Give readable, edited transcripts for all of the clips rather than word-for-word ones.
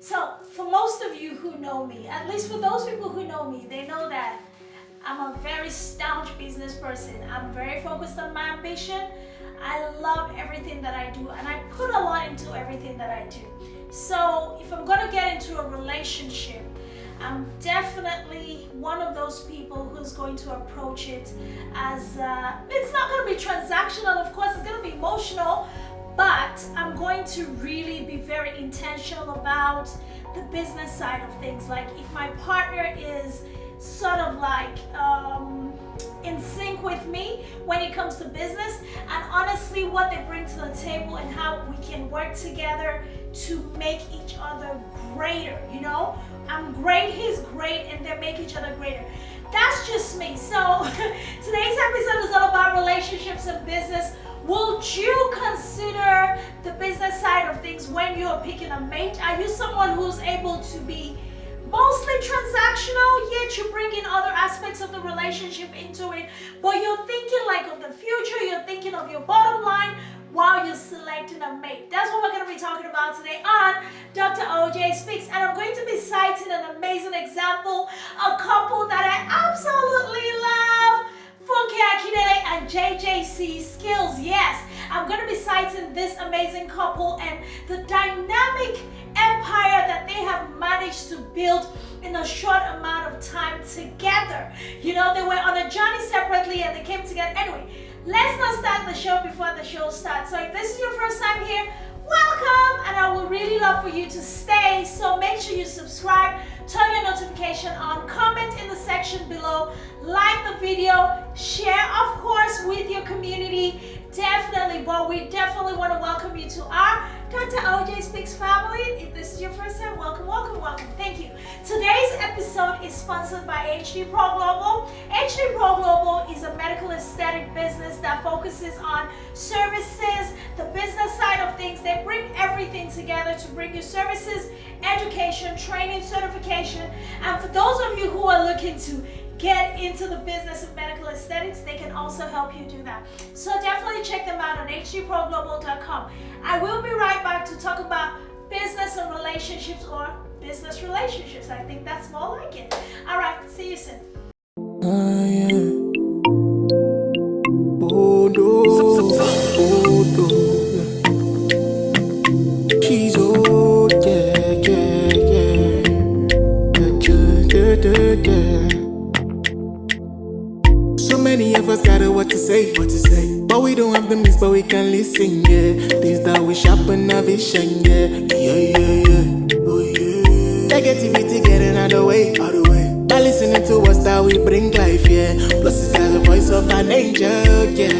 So for most of you who know me, at least for those people who know me, they know that I'm a very staunch business person. I'm very focused on my ambition. I love everything that I do, and I put a lot into everything that I do. So if I'm going to get into a relationship, I'm definitely one of those people who's going to approach it as, it's not going to be transactional, of course, it's going to be emotional, but I'm going to really be very intentional about the business side of things. Like if my partner is sort of like in sync with me when it comes to business, and honestly what they bring to the table and how we can work together to make each other greater. You know, I'm great, he's great, and they make each other greater. That's just me. So today's episode is all about relationships and business. Would you consider the business side of things when you're picking a mate? Are you someone who's able to be mostly transactional, yet you bring in other aspects of the relationship into it, but you're thinking like of the future, you're thinking of your bottom line while you're selecting a mate? That's what we're going to be talking about today on Dr. OJ Speaks, and I'm going to be citing an amazing example, a couple that I absolutely love, Funke Akindele and JJC Skills. Yes, I'm going to be citing this amazing couple and the dynamic empire that they have managed to build in a short amount of time together. You know, they were on a journey separately and they came together. Anyway, let's not start the show before the show starts. So if this is your first time here, welcome, and I would really love for you to stay. So make sure you subscribe, turn your notification on, comment in the section below, like the video, share of course with your community. Definitely, but we definitely want to welcome you to our Dr. OJ Speaks family. If this is your first time, welcome, welcome, welcome. Thank you. Today's episode is sponsored by HD Pro Global. HD Pro Global is a medical aesthetic business that focuses on services, the business side of things. They bring everything together to bring you services, education, training, certification. And for those of you who are looking to get into the business of medical aesthetics, they can also help you do that. So definitely check them out on hdproglobal.com. I will be right back to talk about business and relationships, or business relationships. I think that's more like it. All right, see you soon. Oh no, oh no. She's old, yeah. So many of us got what to say, but we don't have the means, but we can listen, yeah. Things that we sharpen our vision, yeah. Oh yeah. Negativity getting out of the way. By listening to us that we bring life, yeah. Plus it's like the voice of an angel, yeah.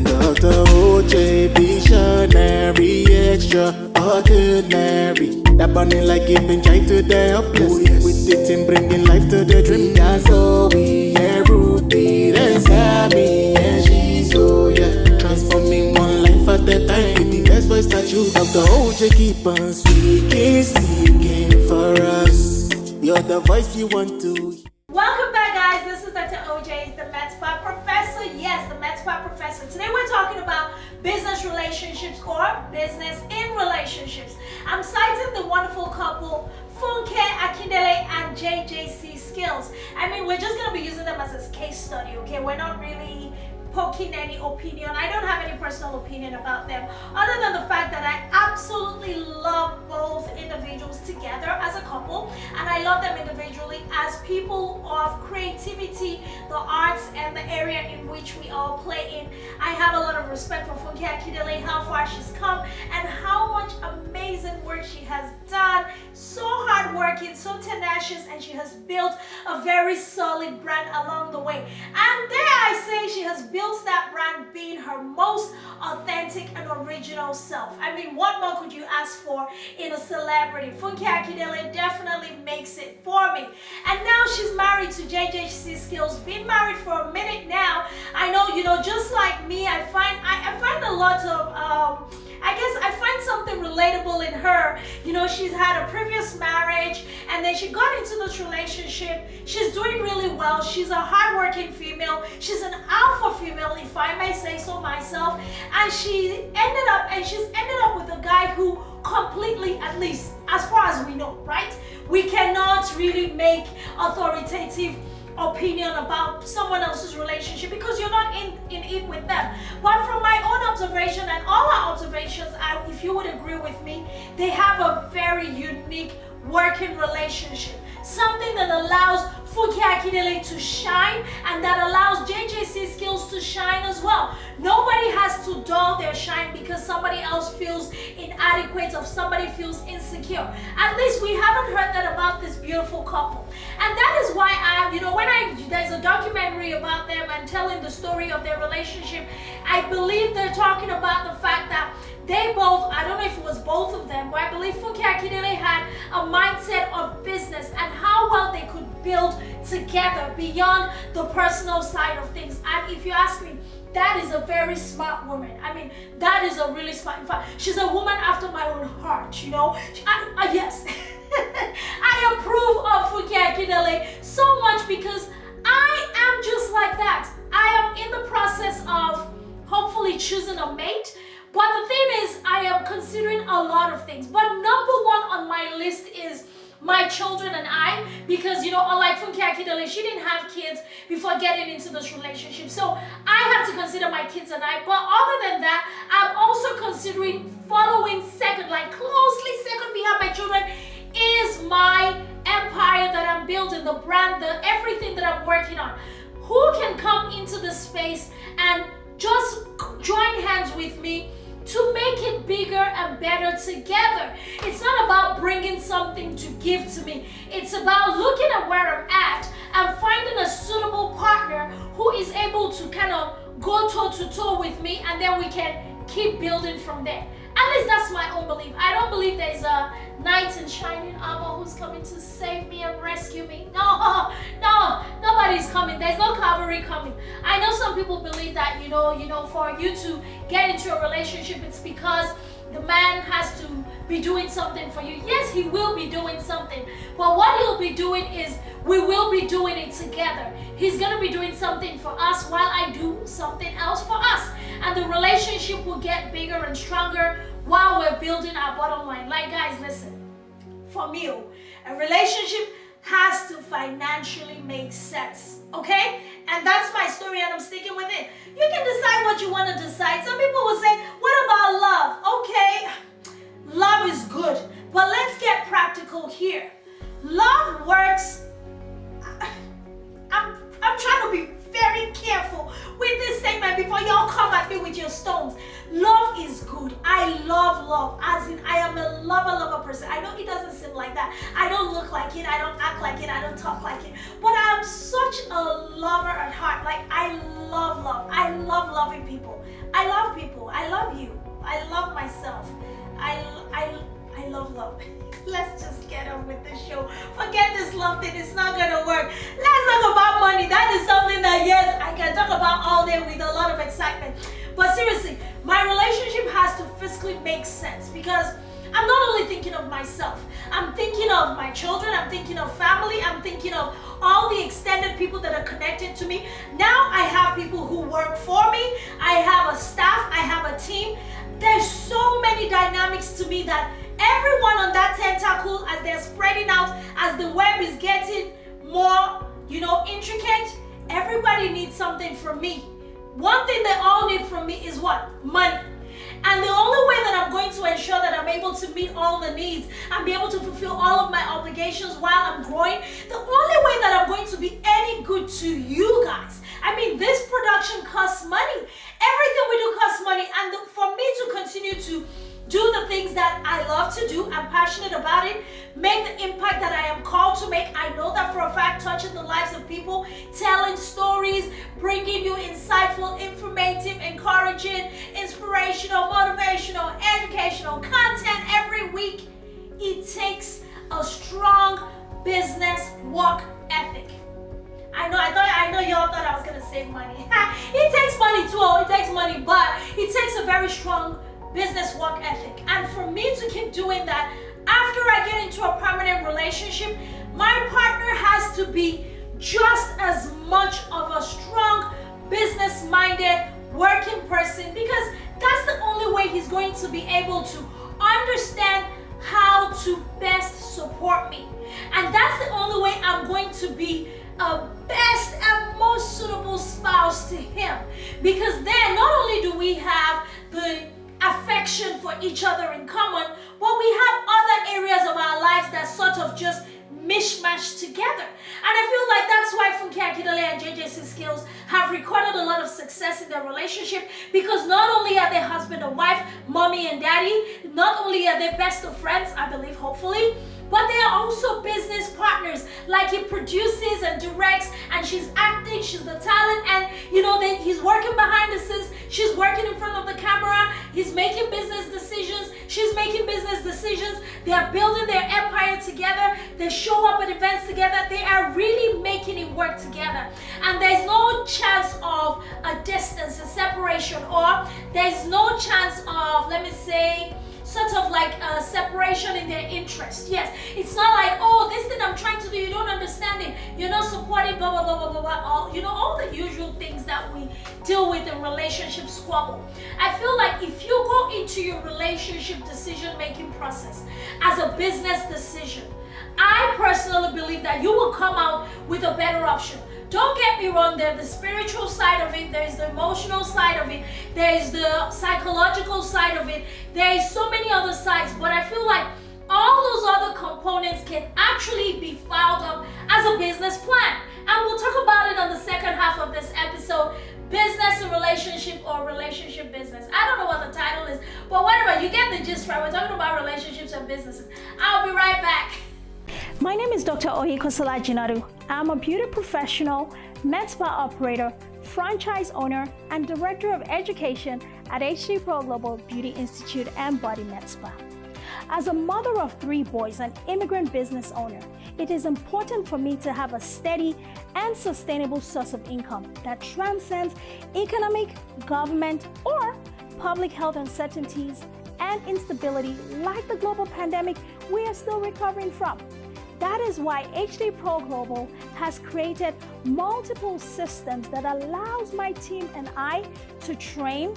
Dr. OJ, visionary, extraordinary. That burning like giving joy to the helpless. Oh, yes. With it in bringing life to the dream. That's all we, yeah. Ruby and Sammy and she's, oh yeah. Transforming one life at a time. With the best voice that you have. Dr. OJ, keep on speaking for us. You're the voice you want to. Welcome back, guys. This is Dr. OJ, the Med Spa Professor. Yes, the Med Spa Professor. Today we're talking about business relationships, or business in relationships. I'm citing the wonderful couple Funke Akindele and JJC Skills. I mean, we're just going to be using them as a case study, okay? We're not really poking any opinion. I don't have any personal opinion about them, other than the fact that I absolutely love both individuals together as a couple, and I love them individually as people of creativity, the arts, and the area in which we all play in. I have a lot of respect for Funke Akindele, how far she's come, and how much amazing work she has done. So hardworking, so tenacious, and she has built a very solid brand along the way. And dare I say, she has built that brand being her most authentic and original self. I mean, what more could you ask for in a celebrity? Funke Akindele definitely makes it for me. And now she's married to JJC Skills. Been married for a minute now. I know, you know, just like me, I find a lot of I guess I find something relatable in her. You know, she's had a previous marriage and then she got into this relationship. She's doing really well. She's a hardworking female. She's an alpha female, if I may say so myself. And she's ended up with a guy who completely, at least as far as we know, right? We cannot really make authoritative opinion about someone else's relationship because you're not in it with them. But from my own observation and all our observations, if you would agree with me, they have a very unique working relationship. Something that allows Funke Akindele to shine and that allows JJC Skills to shine as well. Nobody has to dull their shine because somebody else feels inadequate or somebody feels insecure. At least we haven't heard that about this beautiful couple. And that is why there's a documentary about them and telling the story of their relationship, I believe they're talking about the fact that they both, I don't know if it was both of them, but I believe Funke Akindele had a mindset of business and how well they could build together beyond the personal side of things. And if you ask me, that is a very smart woman. I mean, that is a really smart, in fact, she's a woman after my own heart, you know. Yes, I approve of Funke Akindele so much because I am just like that. I am in the process of hopefully choosing a mate. But the thing is, I am considering a lot of things. But number one on my list is my children and I, because, you know, unlike Funke Akindele, she didn't have kids before getting into this relationship. So I have to consider my kids and I. But other than that, I'm also considering following second, like closely second behind my children, is my empire that I'm building, the brand, everything that I'm working on. Who can come into the space and just join hands with me to make it bigger and better together? It's not about bringing something to give to me. It's about looking at where I'm at and finding a suitable partner who is able to kind of go toe to toe with me, and then we can keep building from there. At least that's my own belief. I don't believe there's a knight in shining armor who's coming to save me and rescue me. No, nobody's coming. There's no cavalry coming. I know some people believe that, you know, for you to get into a relationship, it's because the man has to be doing something for you. Yes, he will be doing something. But what he'll be doing is we will be doing it together. He's going to be doing something for us while I do something else for us. And the relationship will get bigger and stronger while we're building our bottom line. Like, guys, listen. For me, a relationship has to financially make sense. Okay? And that's my story and I'm sticking with it. You can decide what you want to decide. Some people will say, what about love? Okay, love is good. But let's get practical here. Love works. I'm trying to be very careful with this statement before y'all come at me with your stones. Love is good. I love love. As in, I am a lover person. I know it doesn't seem like that. I don't look like it. I don't act like it. I don't talk like it. But I am such a lover at heart. Like, I love love. I love loving people. I love people. I love you. I love myself. I love love. Let's just get on with the show. Forget this love thing. It's not going to work. Let's talk about money. That is something that, yes, I can talk about all day with a lot of excitement. But seriously, my relationship has to fiscally make sense because I'm not only thinking of myself. I'm thinking of my children. I'm thinking of family. I'm thinking of all the extended people that are connected to me. Now I have people who work for me. I have a staff. I have a team. There's so many dynamics to me that everyone on that tentacle, as they're spreading out, as the web is getting more, intricate, everybody needs something from me. One thing they all need from me is what? Money. And the only way that I'm going to ensure that I'm able to meet all the needs and be able to fulfill all of my obligations while I'm growing, the only way that I'm going to be any good to you guys, I mean, this production costs money. Everything we do costs money. And for me to continue to do the things that I love to do, I'm passionate about it, make the impact that I am called to make. I know that for a fact, touching the lives of people, telling stories, bringing you insightful, informative, encouraging, inspirational, motivational, educational content every week, it takes a strong business work ethic. I know y'all thought I was gonna save money. It takes money too, it takes money, but it takes a very strong business work ethic. And for me to keep doing that, after I get into a permanent relationship, my partner has to be just as much of a strong, business-minded, working person, because that's the only way he's going to be able to understand how to best support me. And that's the only way I'm going to be a best and most suitable spouse to him. Because then not only do we have the affection for each other in common, but we have other areas of our lives that sort of just mishmash together. And I feel like that's why Funke Akindele and JJC Skills have recorded a lot of success in their relationship, because not only are they husband and wife, mommy and daddy, not only are they best of friends, I believe, hopefully, but they are also business partners. Like, he produces and directs, and she's acting, she's the talent, and you know, then he's working behind the scenes, she's working in front of the camera, he's making business decisions, she's making business decisions, they are building their empire together, they show up at events together, they are really making it work together. And there's no chance of a distance, a separation, or there's no chance of, let me say, sort of like a separation in their interest. Yes, it's not like, oh, this thing I'm trying to do, you don't understand it, you're not supporting, blah, blah, blah, blah, blah, blah, all, you know, all the usual things that we deal with in relationship squabble. I feel like if you go into your relationship decision-making process as a business decision, I personally believe that you will come out with a better option. Don't get me wrong, there's the spiritual side of it, there's the emotional side of it, there's the psychological side of it, there's so many other sides, but I feel like all those other components can actually be filed up as a business plan. And we'll talk about it on the second half of this episode, business and relationship, or relationship business. I don't know what the title is, but whatever, you get the gist, right? We're talking about relationships and businesses. I'll be right back. My name is Dr. Ohikosola Jinadu. I'm a beauty professional, med spa operator, franchise owner, and director of education at HD Pro Global Beauty Institute and Body Med Spa. As a mother of 3 boys and immigrant business owner, it is important for me to have a steady and sustainable source of income that transcends economic, government, or public health uncertainties and instability like the global pandemic we are still recovering from. That is why HD Pro Global has created multiple systems that allows my team and I to train,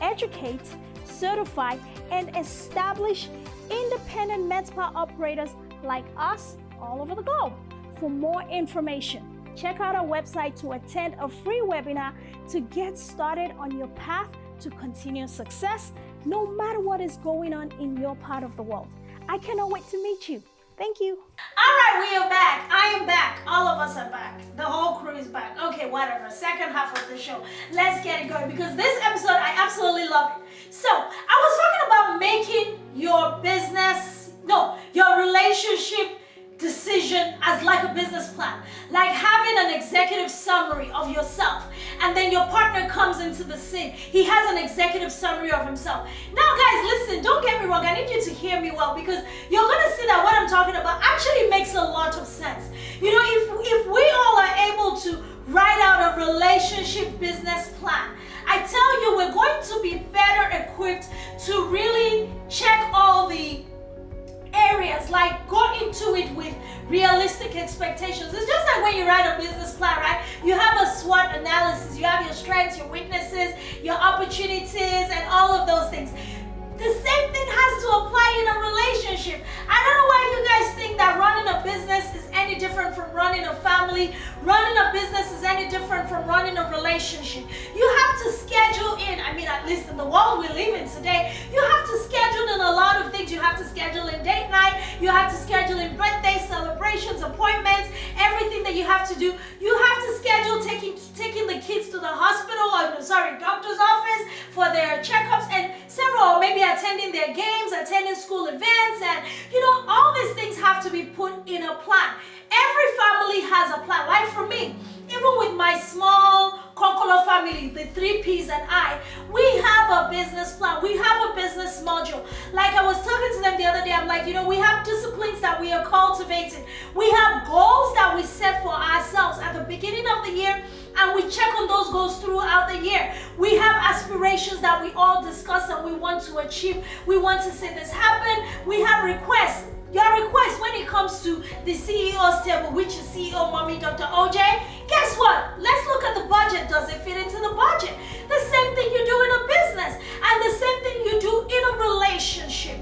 educate, certify, and establish independent med spa operators like us all over the globe. For more information, check out our website to attend a free webinar to get started on your path to continuous success, no matter what is going on in your part of the world. I cannot wait to meet you. Thank you. All right, we are back. I am back. All of us are back. The whole crew is back. Okay, whatever. Second half of the show. Let's get it going, because this episode, I absolutely love it. So, I was talking about making your your relationship decision as like a business plan, like having an executive summary of yourself, and then your partner comes into the scene. He has an executive summary of himself. Now guys, listen, don't get me wrong, I need you to hear me well, because you're gonna see that what I'm talking about actually makes a lot of sense. You know, if we all are able to write out a relationship business plan, I tell you, we're going to be better equipped to really check all the areas, like go into it with realistic expectations. It's just like when you write a business plan, right? You have a SWOT analysis, you have your strengths, your weaknesses, your opportunities, and all of those things. The same thing has to apply in a relationship. I don't know why you guys think that running a business is any different from running a family. Running a business is any different from running a relationship. You have to schedule in, I mean, at least in the world we live in today, you have to schedule in a lot of things. You have to schedule in date night, you have to schedule in birthday celebrations, appointments, everything that you have to do. You have to schedule taking the kids to the hospital, or doctor's office for their checkups, and several, maybe attending their games, attending school events, and you know, all these things have to be put in a plan. Every family has a plan. Like for me, even with my small Kokolo family, the 3 Ps and I, we have a business plan. We have a business module. Like I was talking to them the other day, I'm like, you know, we have disciplines that we are cultivating. We have goals that we set for ourselves at the beginning of the year, and we check on those goals throughout the year. We have aspirations that we all discuss and we want to achieve. We want to see this happen. We have requests. Your request when it comes to the CEO's table, which is CEO Mommy Dr. OJ, guess what? Let's look at the budget. Does it fit into the budget? The same thing you do in a business, and the same thing you do in a relationship.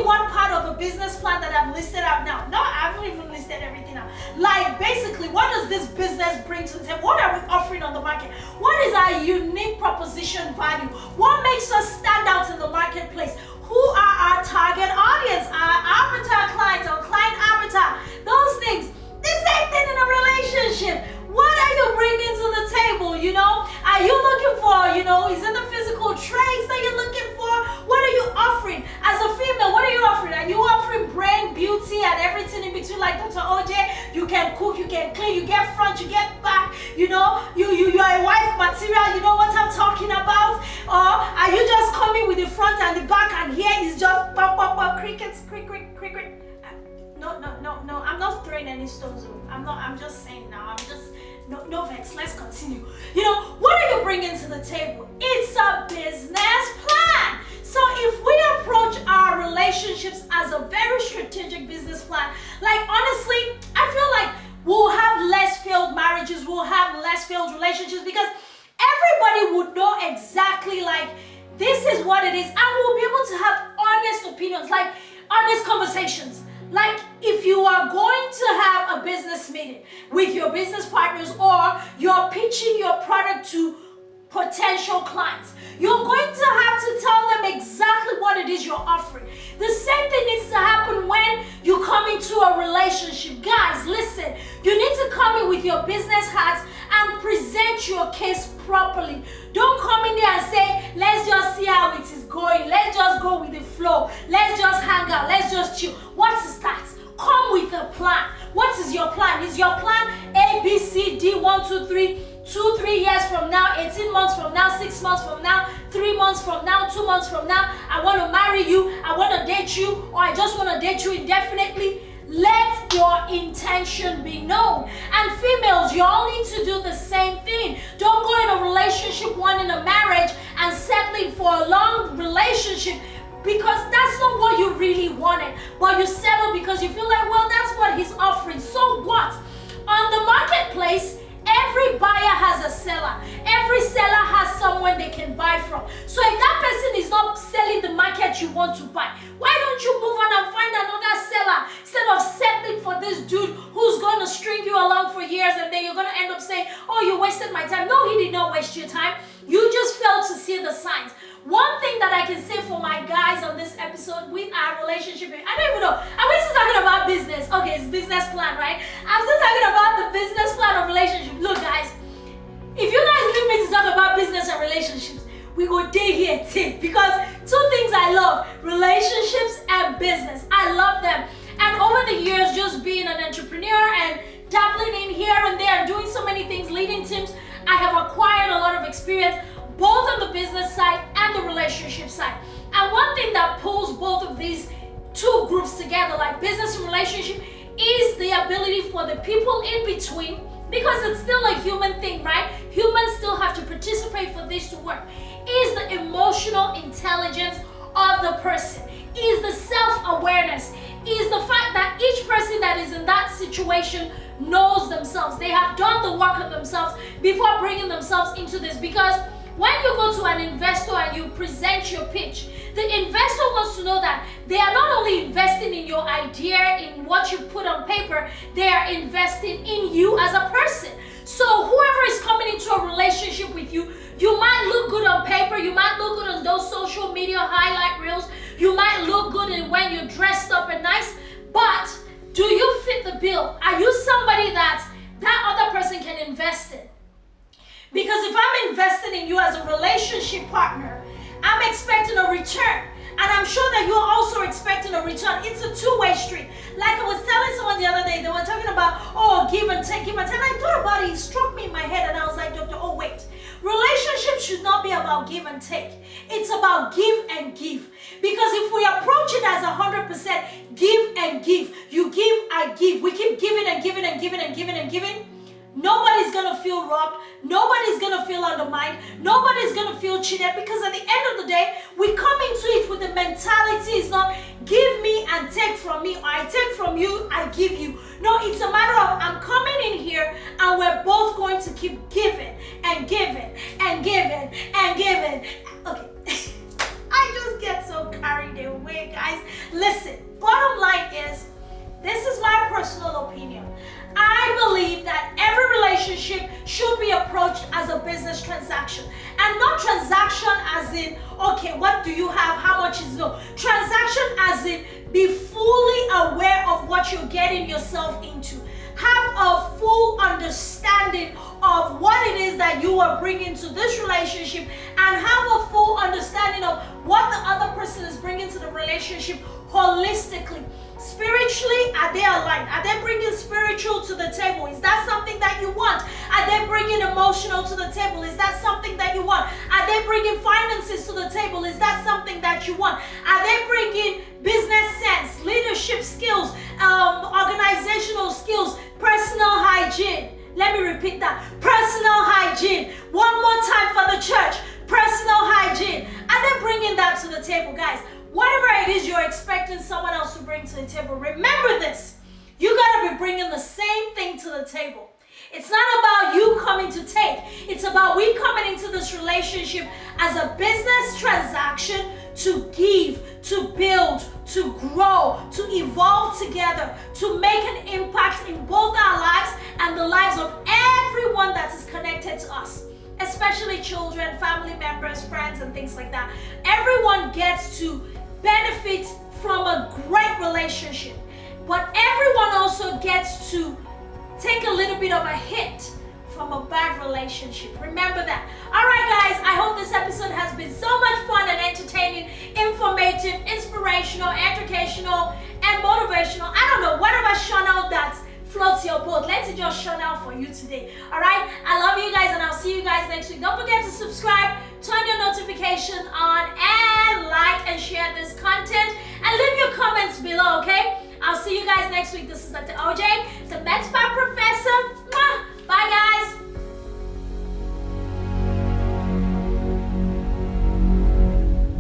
one part of a business plan that I've listed out now. No, I haven't even listed everything out. Like, basically, what does this business bring to the table? What are we offering on the market? What is our unique proposition value? What makes us stand out in the marketplace? Who are our target audience? Our avatar clients, our client avatar, those things. The same thing in a relationship. What are you bringing to the table, you know? Are you looking for, you know, is it the physical traits that you're looking for? What are you offering? As a female, what are you offering? Are you offering brain, beauty, and everything in between like Dr. OJ? You can cook, you can clean, you get front, you get back, you know? You're a wife material, you know what I'm talking about? Or are you just coming with the front and the back and here is just pop, crickets, cricket. No, I'm not throwing any stones. I'm just saying now, no vex, let's continue. You know, what are you bringing to the table? It's a business plan. So if we approach our relationships as a very strategic business plan, like honestly, I feel like we'll have less failed marriages, we'll have less failed relationships because everybody would know exactly like this is what it is, and we'll be able to have honest opinions, like honest conversations. Like if you are going to have a business meeting with your business partners or you're pitching your product to potential clients, you're going to have to tell them exactly what it is you're offering. The same thing needs to happen when you come into a relationship. Guys, listen, you need to come in with your business hats and present your case properly. Don't come in there and say, let's just see how it is going. Let's just go with the flow. Let's just hang out. Let's just chill. What is that? Come with a plan. What is your plan? Is your plan A, B, C, D, 1, 2, 3, 2, 3 years from now, 18 months from now, 6 months from now, 3 months from now, 2 months from now, I want to marry you, I want to date you, or I just want to date you indefinitely? Let your intention be known. And females, you all need to do the same thing. Don't go in a relationship, wanting a marriage, and settling for a long relationship because that's not what you really wanted. But you settle because you feel like, well, that's what he's offering. So what? On the marketplace, every buyer has a seller. Every seller has someone they can buy from. So if that person is not selling the market you want to buy, why don't you move on and find another seller instead of settling for this dude who's going to string you along for years and then you're going to end up saying, oh, you wasted my time. No, he did not waste your time. You just failed to see the signs. One thing that I can say for my guys on this episode with our relationship, I don't even know. Are we still talking about business? Okay, it's business plan, right? I'm still talking about the business plan of relationship. Look, guys, if you guys leave me to talk about business and relationships, we go day here take because two things I love, relationships and business. I love them. And over the years, just being an entrepreneur and dabbling in here and there, doing so many things, leading teams, I have acquired a lot of experience both on the business side and the relationship side. And one thing that pulls both of these two groups together, like business and relationship, is the ability for the people in between, because it's still a human thing, right? Humans still have to participate for this to work, is the emotional intelligence of the person, is the self-awareness, is the fact that each person that is in that situation knows themselves. They have done the work of themselves before bringing themselves into this. Because when you go to an investor and you present your pitch, the investor wants to know that they are not only investing in your idea, in what you put on paper, they are investing in you as a person. So whoever is coming into a relationship with you, you might look good on paper, you might look good on those social media highlight reels, you might look good when you're dressed up and nice, but do you fit the bill? Are you somebody that other person can invest in? Because if I'm investing in you as a relationship partner, I'm expecting a return. And I'm sure that you're also expecting a return. It's a two-way street. Like I was telling someone the other day, they were talking about, oh, give and take, give and take. And I thought about it, it struck me in my head, and I was like, Doctor, oh, wait. Relationships should not be about give and take. It's about give and give. Because if we approach it as 100% give and give, you give, I give, we keep giving and giving and giving and giving and giving, nobody's gonna feel robbed, nobody's gonna feel undermined, nobody's gonna feel cheated, because at the end of the day, we come into it with the mentality is not give me and take from me, or I take from you, I give you. No, it's a matter of I'm coming in here and we're both going to keep giving and giving and giving and giving. Okay, I just get so carried find their way, guys. Listen, bottom line is, this is my personal opinion. I believe that every relationship should be approached as a business transaction. And not transaction as in, okay, what do you have? How much is it? No. Transaction as in, be fully aware of what you're getting yourself into. Have a full understanding of what it is that you are bringing to this relationship, and have a full understanding of what the other person is bringing to the relationship holistically. Spiritually, are they aligned? Are they bringing spiritual to the table? Is that something that you want? Are they bringing emotional to the table? Is that something that you want? Are they bringing finances to the table? Is that something that you want? Are they bringing business sense, leadership skills, organizational skills, personal hygiene? Let me repeat that. Personal hygiene. One more time for the church. Personal hygiene. Are they bringing that to the table, guys? Whatever it is you're expecting someone else to bring to the table, remember this. You gotta be bringing the same thing to the table. It's not about you coming to take. It's about we coming into this relationship as a business transaction to give, to build, to grow, to evolve together, to make an impact in both our lives and the lives of everyone that is connected to us. Especially children, family members, friends, and things like that. Everyone gets to benefit from a great relationship, but everyone also gets to take a little bit of a hit from a bad relationship. Remember that. All right, guys, I hope this episode has been so much fun and entertaining, informative, inspirational, educational, and motivational. I don't know, whatever channel that floats your boat, let it just shine out for you today. All right, I love you guys, and I'll see you guys next week. Don't forget to subscribe, turn your notification on, and like and share this content, and leave your comments below. Okay, I'll see you guys next week. This is Dr. OJ, the